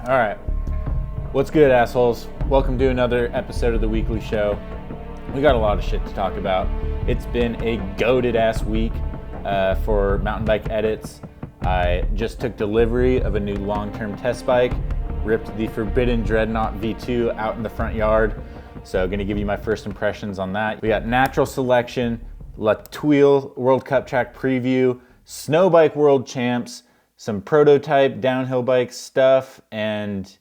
All right, what's good, assholes? Welcome to another episode of the weekly show. We got a lot of shit to talk about. It's been a goated ass week for mountain bike edits. I just took delivery of a new long-term test bike, ripped the forbidden Dreadnought V2 out in the front yard. So gonna give you my first impressions on that. We got natural selection, Thuile World Cup track preview, snow bike world champs, some prototype downhill bike stuff, and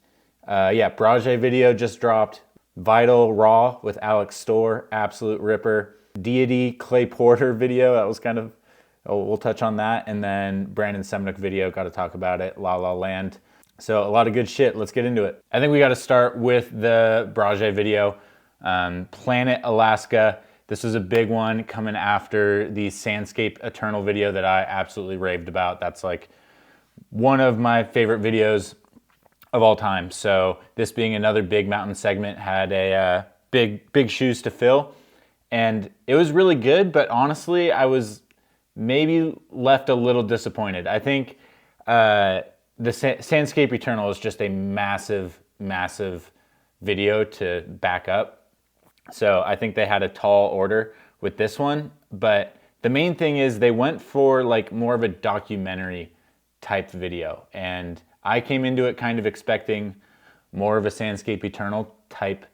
Brage video just dropped. Vital Raw with Alex Storr, absolute ripper. Deity Clay Porter video, that was kind of, we'll touch on that. And then Brandon Semenuk video, got to talk about it, La La Land. So a lot of good shit, let's get into it. I think we got to start with the Brage video. Planet Alaska. This was a big one coming after the Sandscape Eternal video that I absolutely raved about. That's like one of my favorite videos of all time. So this being another big mountain segment had a big shoes to fill, and it was really good, but honestly I was maybe left a little disappointed. I think the Sandscape Eternal is just a massive video to back up. So I think they had a tall order with this one, but the main thing is they went for like more of a documentary type video, and I came into it kind of expecting more of a Sandscape Eternal type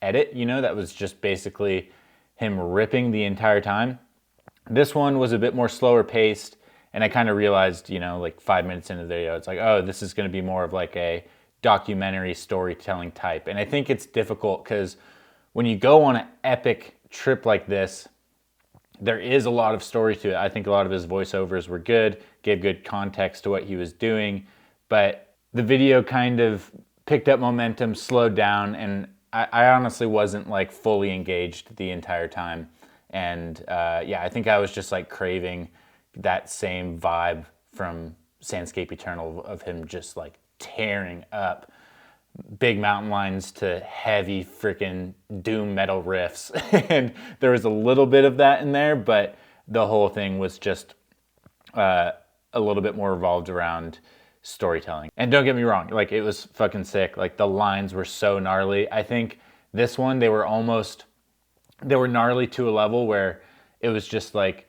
edit, you know, that was just basically him ripping the entire time. This one was a bit more slower paced, and I kind of realized, you know, like 5 minutes into the video, it's like, oh, this is going to be more of like a documentary storytelling type. And I think it's difficult because when you go on an epic trip like this, there is a lot of story to it. I think a lot of his voiceovers were good, gave good context to what he was doing, but the video kind of picked up momentum, slowed down, and I honestly wasn't like fully engaged the entire time. And I think I was just like craving that same vibe from Sandscape Eternal of him just like tearing up big mountain lines to heavy freaking doom metal riffs. And there was a little bit of that in there, but the whole thing was just a little bit more revolved around storytelling. And don't get me wrong, like it was fucking sick. Like the lines were so gnarly. I think this one, they were gnarly to a level where it was just like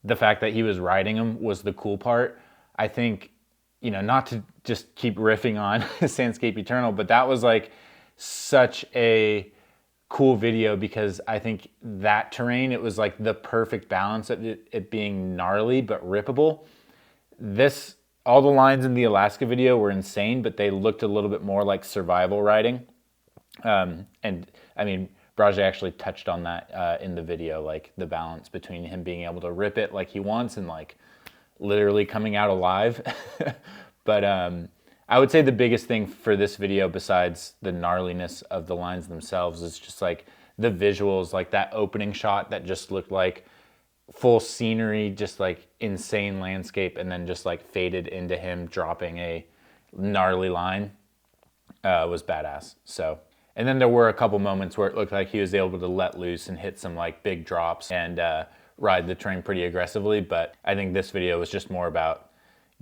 the fact that he was riding them was the cool part. I think, you know, not to just keep riffing on Sandscape Eternal, but that was like such a cool video because I think that terrain, it was like the perfect balance of it being gnarly but rippable. All the lines in the Alaska video were insane, but they looked a little bit more like survival riding. And I mean, Brage actually touched on that in the video, like the balance between him being able to rip it like he wants and like literally coming out alive. But I would say the biggest thing for this video, besides the gnarliness of the lines themselves, is just like the visuals, like that opening shot that just looked like full scenery, just like insane landscape, and then just like faded into him dropping a gnarly line was badass. So, and then there were a couple moments where it looked like he was able to let loose and hit some like big drops and ride the terrain pretty aggressively. But I think this video was just more about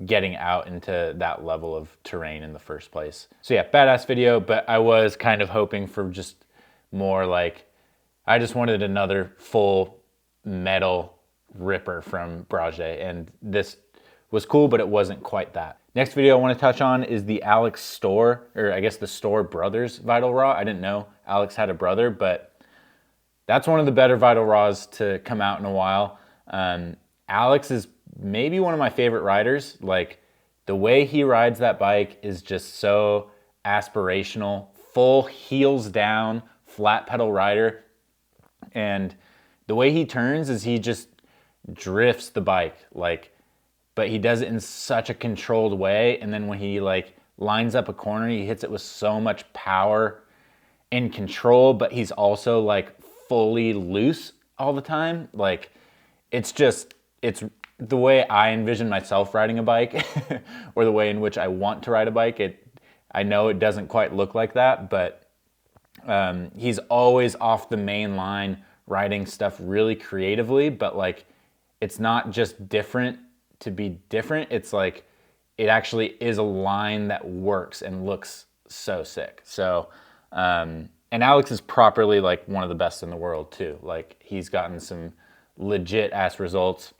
getting out into that level of terrain in the first place. So yeah, badass video, but I was kind of hoping for just more like, I just wanted another full metal ripper from Brage, and this was cool, but it wasn't quite that. Next video I want to touch on is the Alex Storr, or I guess the Storr brothers Vital Raw. I didn't know Alex had a brother, but that's one of the better Vital Raws to come out in a while. Alex is maybe one of my favorite riders. Like the way he rides that bike is just so aspirational, full heels down, flat pedal rider. And the way he turns is he just drifts the bike, like, but he does it in such a controlled way. And then when he like lines up a corner, he hits it with so much power and control, but he's also like fully loose all the time. Like it's the way I envision myself riding a bike or the way in which I want to ride a bike. I know it doesn't quite look like that, but he's always off the main line writing stuff really creatively, but like it's not just different to be different. It's like it actually is a line that works and looks so sick. So, and Alex is properly like one of the best in the world too. Like he's gotten some legit ass results.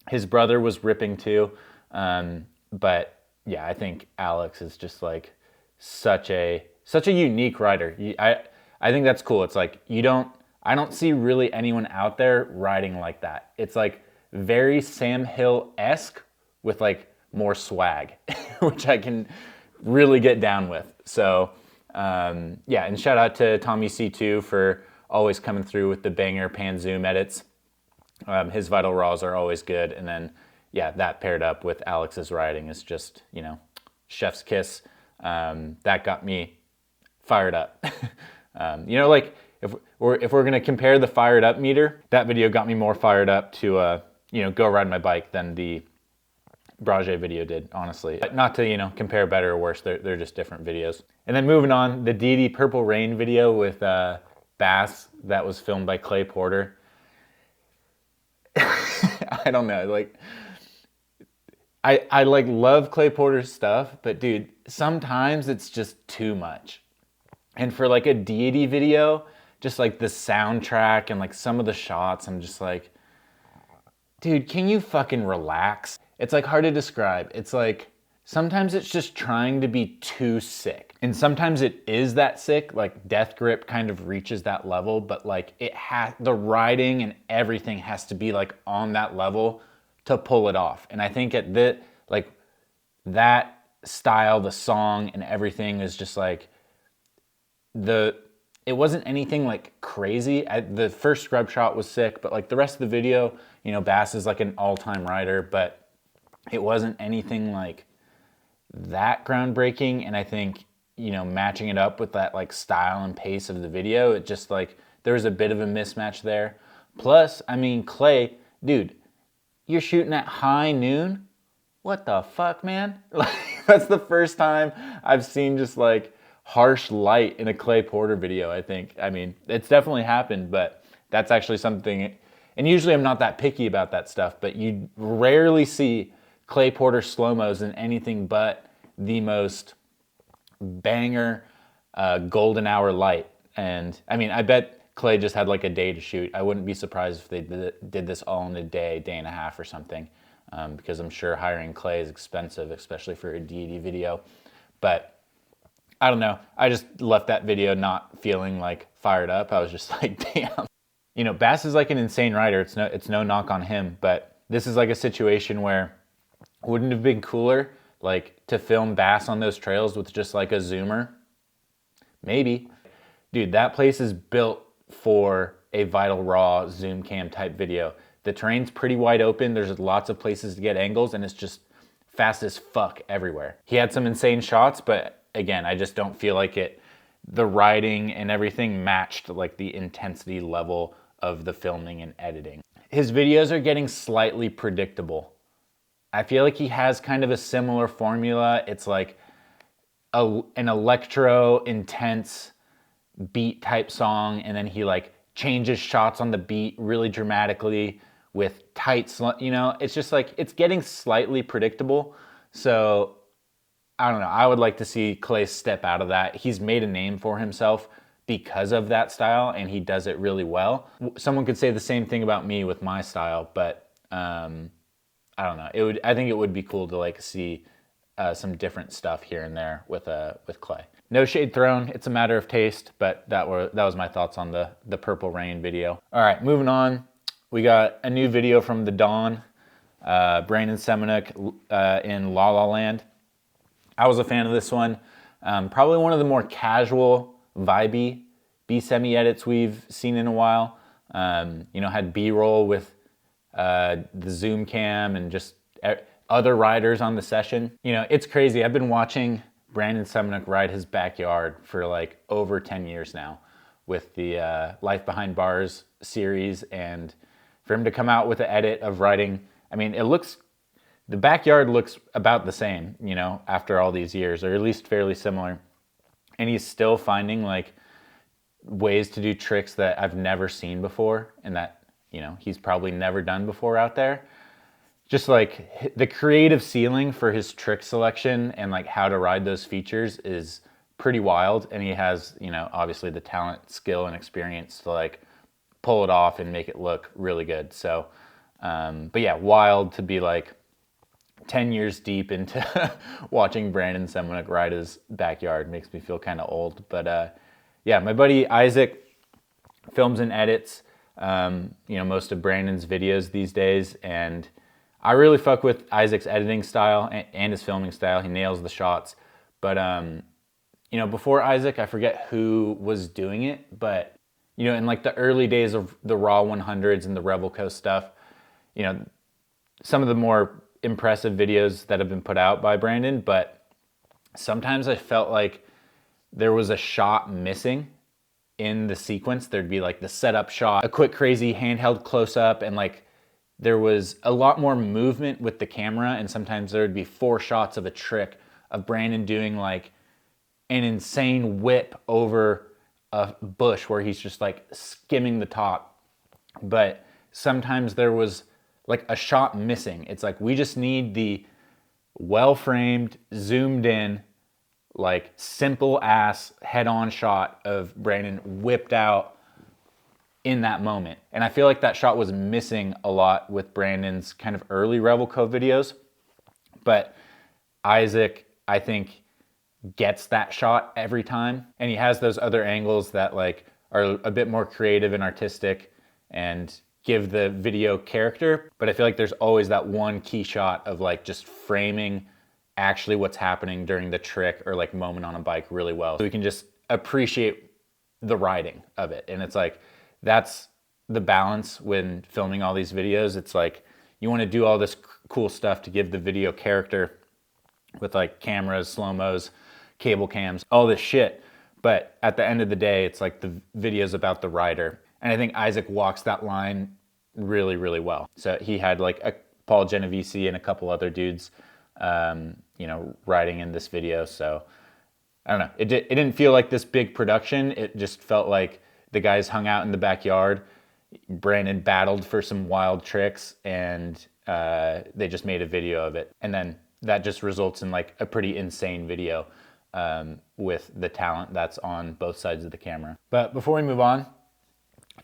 His brother was ripping too. But yeah, I think Alex is just like such a unique rider. I think that's cool. It's like I don't see really anyone out there riding like that. It's like very Sam Hill-esque with like more swag, which I can really get down with. So yeah, and shout out to Tommy C2 for always coming through with the banger pan zoom edits. His Vital Raws are always good. And then, yeah, that paired up with Alex's riding is just, you know, chef's kiss. That got me fired up. You know, like if we're going to compare the fired up meter, that video got me more fired up to, you know, go ride my bike than the Brage video did, honestly. But not to, you know, compare better or worse. They're just different videos. And then moving on, the Deity Purple Reighn video with Bass that was filmed by Clay Porter. I don't know, like I like love Clay Porter's stuff, but dude, sometimes it's just too much. And for like a Deity video, just like the soundtrack and like some of the shots, I'm just like, dude, can you fucking relax? It's like hard to describe. It's like sometimes it's just trying to be too sick. And sometimes it is that sick, like Death Grip kind of reaches that level, but like the riding and everything has to be like on that level to pull it off. And I think at like that style, the song and everything is just like it wasn't anything like crazy. The first scrub shot was sick, but like the rest of the video, you know, Bass is like an all-time rider, but it wasn't anything like that groundbreaking. And I think, you know, matching it up with that like style and pace of the video, it just like there was a bit of a mismatch there. Plus, I mean, Clay, dude, you're shooting at high noon? What the fuck, man? Like, that's the first time I've seen just like harsh light in a Clay Porter video, I think. I mean, it's definitely happened, but that's actually something, and usually I'm not that picky about that stuff, but you rarely see Clay Porter slow-mos in anything but the most banger golden hour light. And I mean, I bet Clay just had like a day to shoot. I wouldn't be surprised if they did this all in a day and a half or something, because I'm sure hiring Clay is expensive, especially for a Deity video. But I don't know. I just left that video not feeling like fired up. I was just like, damn. You know, Bass is like an insane rider. It's no knock on him, but this is like a situation where wouldn't it have been cooler like to film Bass on those trails with just like a zoomer? Maybe. Dude, that place is built for a Vital Raw zoom cam type video. The terrain's pretty wide open. There's lots of places to get angles and it's just fast as fuck everywhere. He had some insane shots, but again, I just don't feel like the riding and everything matched like the intensity level of the filming and editing. His videos are getting slightly predictable. I feel like he has kind of a similar formula. It's like an electro intense beat type song, and then he like changes shots on the beat really dramatically with tight, you know, it's just like, it's getting slightly predictable. So I don't know. I would like to see Clay step out of that. He's made a name for himself because of that style, and he does it really well. Someone could say the same thing about me with my style, but I don't know. I think it would be cool to like see some different stuff here and there with Clay. No shade thrown. It's a matter of taste, but that was my thoughts on the Purple Reighn video. All right, moving on. We got a new video from the Dawn, Brandon Semenuk in La La Land. I was a fan of this one. Probably one of the more casual, vibey B-semi edits we've seen in a while. You know, had B-roll with the zoom cam and just other riders on the session. You know, it's crazy. I've been watching Brandon Semenuk ride his backyard for like over 10 years now with the Life Behind Bars series, and for him to come out with an edit of riding, I mean, the backyard looks about the same, you know, after all these years, or at least fairly similar. And he's still finding like ways to do tricks that I've never seen before and that, you know, he's probably never done before out there. just like the creative ceiling for his trick selection and like how to ride those features is pretty wild. And he has, you know, obviously the talent, skill, and experience to like pull it off and make it look really good. So, but yeah, wild to be like 10 years deep into watching Brandon Semenuk ride his backyard. Makes me feel kind of old. But yeah, my buddy Isaac films and edits, you know, most of Brandon's videos these days. And I really fuck with Isaac's editing style and his filming style. He nails the shots. But, you know, before Isaac, I forget who was doing it. But, you know, in like the early days of the Raw 100s and the Rebel Coast stuff, you know, some of the more impressive videos that have been put out by Brandon. But sometimes I felt like there was a shot missing in the sequence. There'd be like the setup shot, a quick crazy handheld close-up, and like there was a lot more movement with the camera, and sometimes there would be 4 shots of a trick of Brandon doing like an insane whip over a bush where he's just like skimming the top. But sometimes there was like a shot missing. It's like we just need the well-framed, zoomed in, like simple ass head-on shot of Brandon whipped out in that moment. And I feel like that shot was missing a lot with Brandon's kind of early Rebel Cove videos. But Isaac, I think, gets that shot every time. And he has those other angles that like are a bit more creative and artistic and give the video character. But I feel like there's always that one key shot of like just framing actually what's happening during the trick or like moment on a bike really well. So we can just appreciate the riding of it. And it's like, that's the balance when filming all these videos. It's like, you want to do all this cool stuff to give the video character with like cameras, slow-mos, cable cams, all this shit. But at the end of the day, it's like the video's about the rider. And I think Isaac walks that line really, really well. So he had like a Paul Genovese and a couple other dudes, you know, riding in this video. So I don't know. It didn't feel like this big production. It just felt like the guys hung out in the backyard. Brandon battled for some wild tricks, and they just made a video of it. And then that just results in like a pretty insane video with the talent that's on both sides of the camera. But before we move on,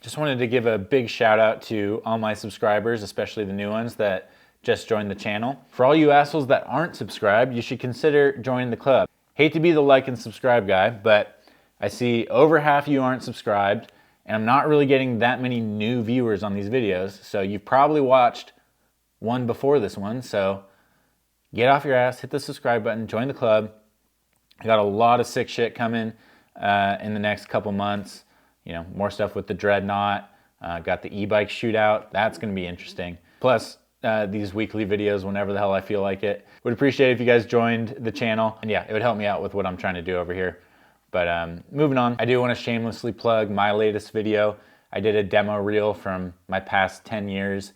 just wanted to give a big shout out to all my subscribers, especially the new ones that just joined the channel. For all you assholes that aren't subscribed, you should consider joining the club. Hate to be the like and subscribe guy, but I see over half of you aren't subscribed, and I'm not really getting that many new viewers on these videos, so you've probably watched one before this one, so get off your ass, hit the subscribe button, join the club. I got a lot of sick shit coming in the next couple months. You know, more stuff with the Dreadnought, got the e-bike shootout, that's gonna be interesting. Plus, these weekly videos whenever the hell I feel like it. Would appreciate it if you guys joined the channel, and yeah, it would help me out with what I'm trying to do over here. But moving on, I do want to shamelessly plug my latest video. I did a demo reel from my past 10 years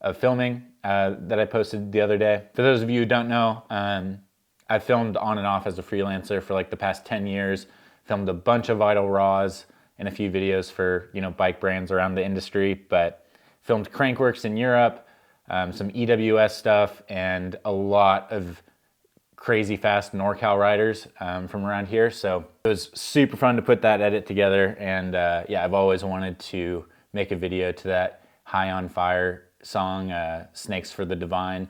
of filming that I posted the other day. For those of you who don't know, I've filmed on and off as a freelancer for like the past 10 years, filmed a bunch of Vital Raws and a few videos for, you know, bike brands around the industry, but filmed Crankworks in Europe, some EWS stuff, and a lot of crazy fast NorCal riders from around here. So it was super fun to put that edit together. And yeah, I've always wanted to make a video to that High on Fire song, Snakes for the Divine.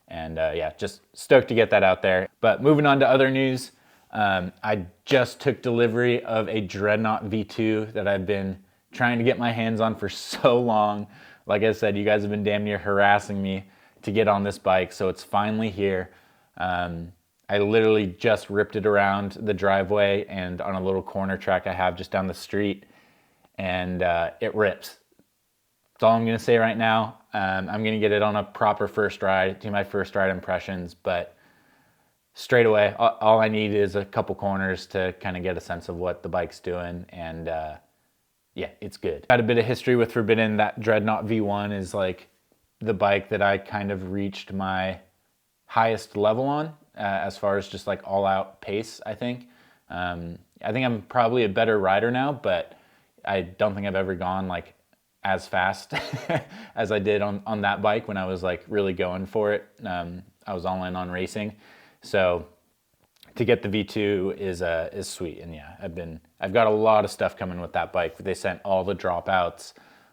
And yeah, just stoked to get that out there. But moving on to other news, I just took delivery of a Dreadnought V2 that I've been trying to get my hands on for so long. Like I said, you guys have been damn near harassing me to get on this bike, so it's finally here. I literally just ripped it around the driveway and on a little corner track I have just down the street, and it rips. That's all I'm gonna say right now. I'm gonna get it on a proper first ride, do my first ride impressions, but straight away, all I need is a couple corners to kind of get a sense of what the bike's doing, and yeah, it's good. Got a bit of history with Forbidden. That Dreadnought V1 is like the bike that I kind of reached my highest level on as far as just like all out pace, I think. I think I'm probably a better rider now, but I don't think I've ever gone like as fast as I did on that bike when I was like really going for it. I was all in on racing. So to get the V2 is sweet. And yeah, I've got a lot of stuff coming with that bike. They sent all the dropouts.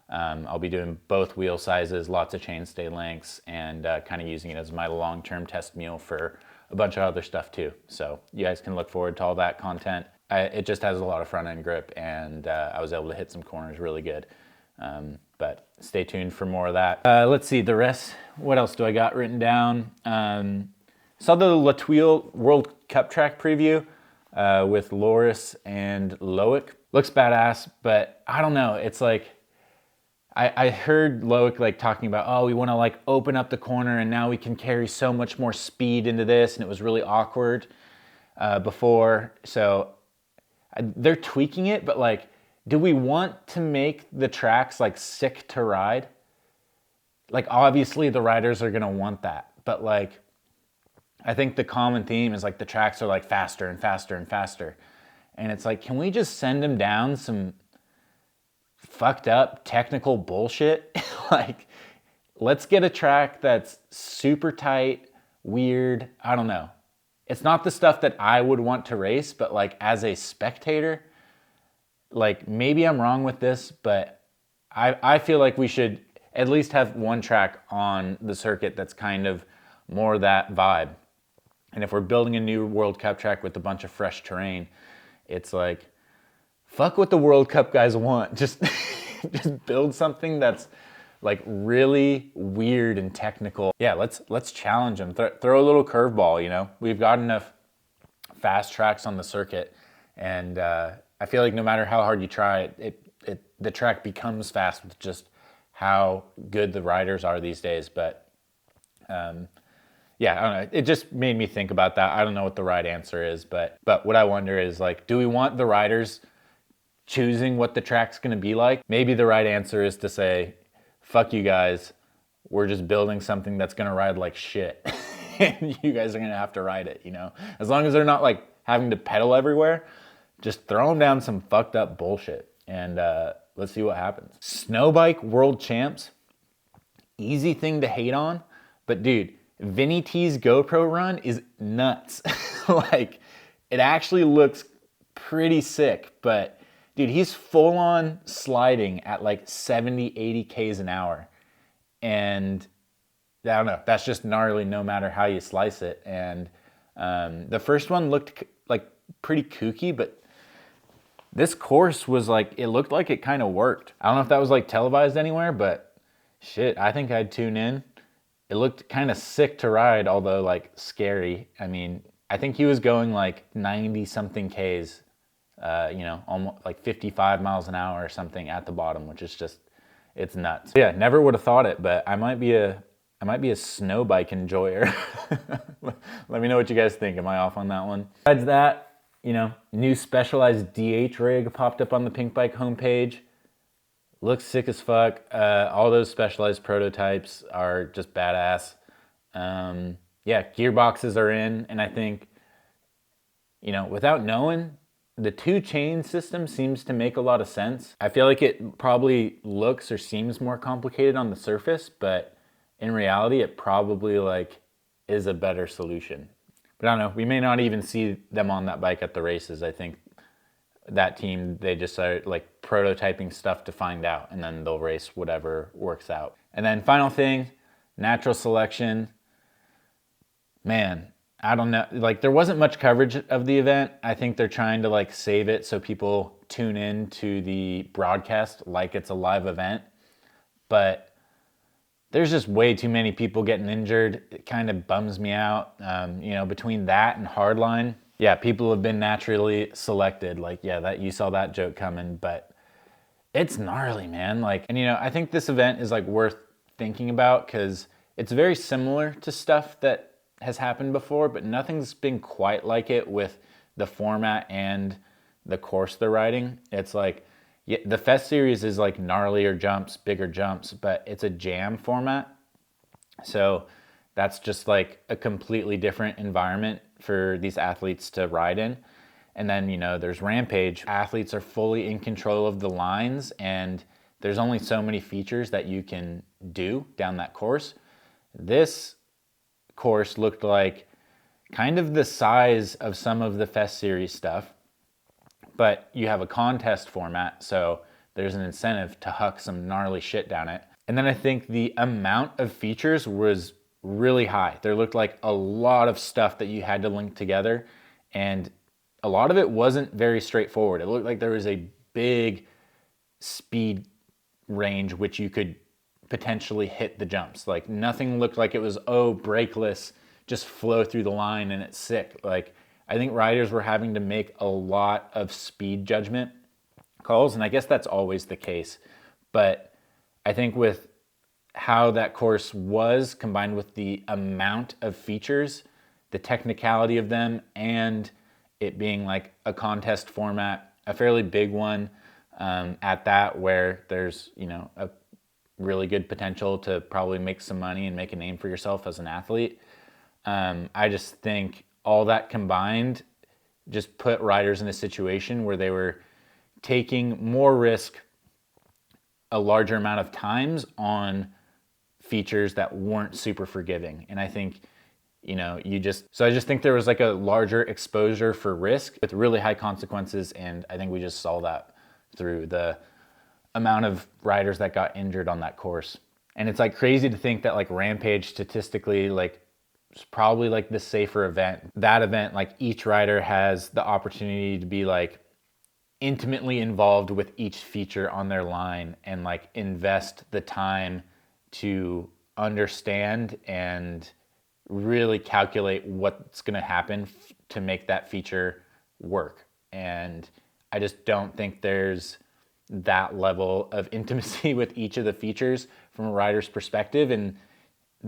I'll be doing both wheel sizes, lots of chainstay lengths, and kind of using it as my long-term test mule for a bunch of other stuff too. So you guys can look forward to all that content. It just has a lot of front end grip, and I was able to hit some corners really good. But stay tuned for more of that. Let's see the rest. What else do I got written down? Saw the Thuile World Cup track preview with Loris and Loic. Looks badass, but I don't know. It's like, I heard Loic like talking about, oh, we want to like open up the corner and now we can carry so much more speed into this, and it was really awkward before. So they're tweaking it, but like, do we want to make the tracks like sick to ride? Like obviously the riders are gonna want that, but like, I think the common theme is like the tracks are like faster and faster and faster. And it's like, can we just send them down some fucked up technical bullshit? Like, let's get a track that's super tight, weird, I don't know. It's not the stuff that I would want to race, but like as a spectator, like maybe I'm wrong with this, but I feel like we should at least have one track on the circuit that's kind of more that vibe. And if we're building a new World Cup track with a bunch of fresh terrain, it's like, fuck what the World Cup guys want. Just build something that's like really weird and technical. Yeah, let's challenge them. Throw a little curveball, you know? We've got enough fast tracks on the circuit, and I feel like no matter how hard you try it, the track becomes fast with just how good the riders are these days. But yeah, I don't know. It just made me think about that. I don't know what the right answer is, but what I wonder is like, do we want the riders choosing what the track's gonna be like? Maybe the right answer is to say, fuck you guys, we're just building something that's gonna ride like shit. And you guys are gonna have to ride it, you know? As long as they're not like having to pedal everywhere, just throw them down some fucked up bullshit, and let's see what happens. Snowbike world champs, easy thing to hate on, but dude, Vinny T's GoPro run is nuts. Like, it actually looks pretty sick, but dude, he's full on sliding at like 70, 80 Ks an hour. And I don't know, that's just gnarly no matter how you slice it. And the first one looked like pretty kooky, but this course was like, it looked like it kind of worked. I don't know if that was like televised anywhere, but shit, I think I'd tune in. It looked kind of sick to ride, although like scary. I mean, I think he was going like 90 something Ks, you know, almost like 55 miles an hour or something at the bottom, which is just, it's nuts. Yeah, never would have thought it, but I might be a snow bike enjoyer. Let me know what you guys think. Am I off on that one? Besides that, you know, new specialized DH rig popped up on the Pink Bike homepage. Looks sick as fuck. All those specialized prototypes are just badass. Yeah, gearboxes are in, and I think, you know, without knowing, the Two Chainzz system seems to make a lot of sense. I feel like it probably looks or seems more complicated on the surface, but in reality, it probably like is a better solution. But I don't know, we may not even see them on that bike at the races. I think that team, they just are like prototyping stuff to find out, and then they'll race whatever works out. And then final thing, natural selection. Man, I don't know, like there wasn't much coverage of the event. I think they're trying to like save it so people tune in to the broadcast like it's a live event. But there's just way too many people getting injured. It kind of bums me out. You know, between that and hardline, yeah, people have been naturally selected. Like, yeah, that you saw that joke coming, but it's gnarly, man. Like, and you know, I think this event is like worth thinking about because it's very similar to stuff that has happened before, but nothing's been quite like it with the format and the course they're riding. It's like, yeah, the Fest series is like gnarlier jumps, bigger jumps, but it's a jam format. So that's just like a completely different environment for these athletes to ride in. And then, you know, there's Rampage. Athletes are fully in control of the lines, and there's only so many features that you can do down that course. This course looked like kind of the size of some of the Fest Series stuff, but you have a contest format, so there's an incentive to huck some gnarly shit down it. And then I think the amount of features was really high. There looked like a lot of stuff that you had to link together, and a lot of it wasn't very straightforward. It looked like there was a big speed range which you could potentially hit the jumps. Like nothing looked like it was, oh, brakeless, just flow through the line and it's sick. Like I think riders were having to make a lot of speed judgment calls, and I guess that's always the case. But I think with how that course was, combined with the amount of features, the technicality of them, and it being like a contest format, a fairly big one at that, where there's, you know, a really good potential to probably make some money and make a name for yourself as an athlete. I just think all that combined just put riders in a situation where they were taking more risk a larger amount of times on features that weren't super forgiving. And I think, you know, so I just think there was like a larger exposure for risk with really high consequences. And I think we just saw that through the amount of riders that got injured on that course. And it's like crazy to think that like Rampage statistically, like, it's probably like the safer event. That event, like each rider has the opportunity to be like intimately involved with each feature on their line and like invest the time to understand and really calculate what's going to happen to make that feature work. And I just don't think there's that level of intimacy with each of the features from a rider's perspective, and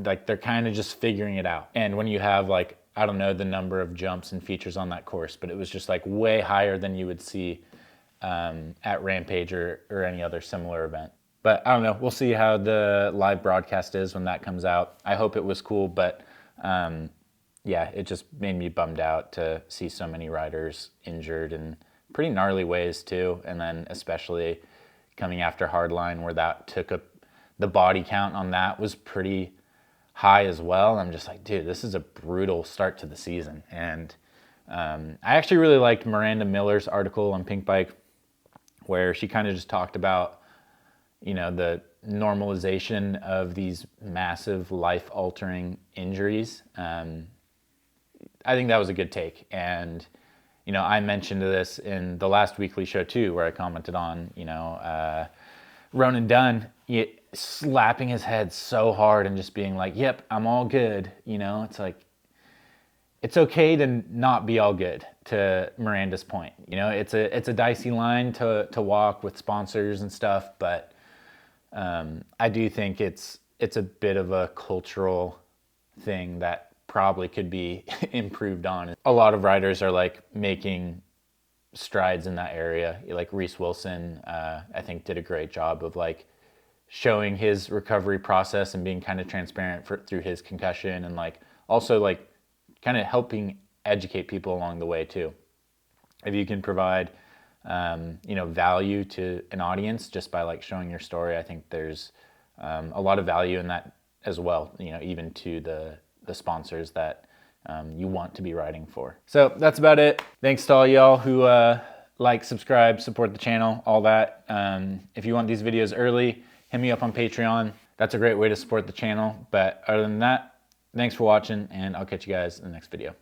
like they're kind of just figuring it out. And when you have like, I don't know the number of jumps and features on that course, but it was just like way higher than you would see at Rampage or any other similar event. But I don't know, we'll see how the live broadcast is when that comes out. I hope it was cool, but yeah, it just made me bummed out to see so many riders injured in pretty gnarly ways too. And then especially coming after Hardline, where that took up the body count on that was pretty high as well. I'm just like, dude, this is a brutal start to the season. And I actually really liked Miranda Miller's article on Pink Bike, where she kind of just talked about, you know, the normalization of these massive life-altering injuries. I think that was a good take. And, you know, I mentioned this in the last weekly show too, where I commented on, you know, Ronan Dunn slapping his head so hard and just being like, yep, I'm all good. You know, it's like, it's okay to not be all good, to Miranda's point. You know, it's a dicey line to walk with sponsors and stuff, but I do think it's a bit of a cultural thing that probably could be improved on. A lot of riders are like making strides in that area. Like Reese Wilson, I think did a great job of like showing his recovery process and being kind of transparent through his concussion, and like also like kind of helping educate people along the way too. If you can provide you know, value to an audience just by like showing your story, I think there's a lot of value in that as well, you know, even to the sponsors that you want to be riding for. So that's about it. Thanks to all y'all who like, subscribe, support the channel, all that. If you want these videos early, hit me up on Patreon. That's a great way to support the channel. But other than that, thanks for watching, and I'll catch you guys in the next video.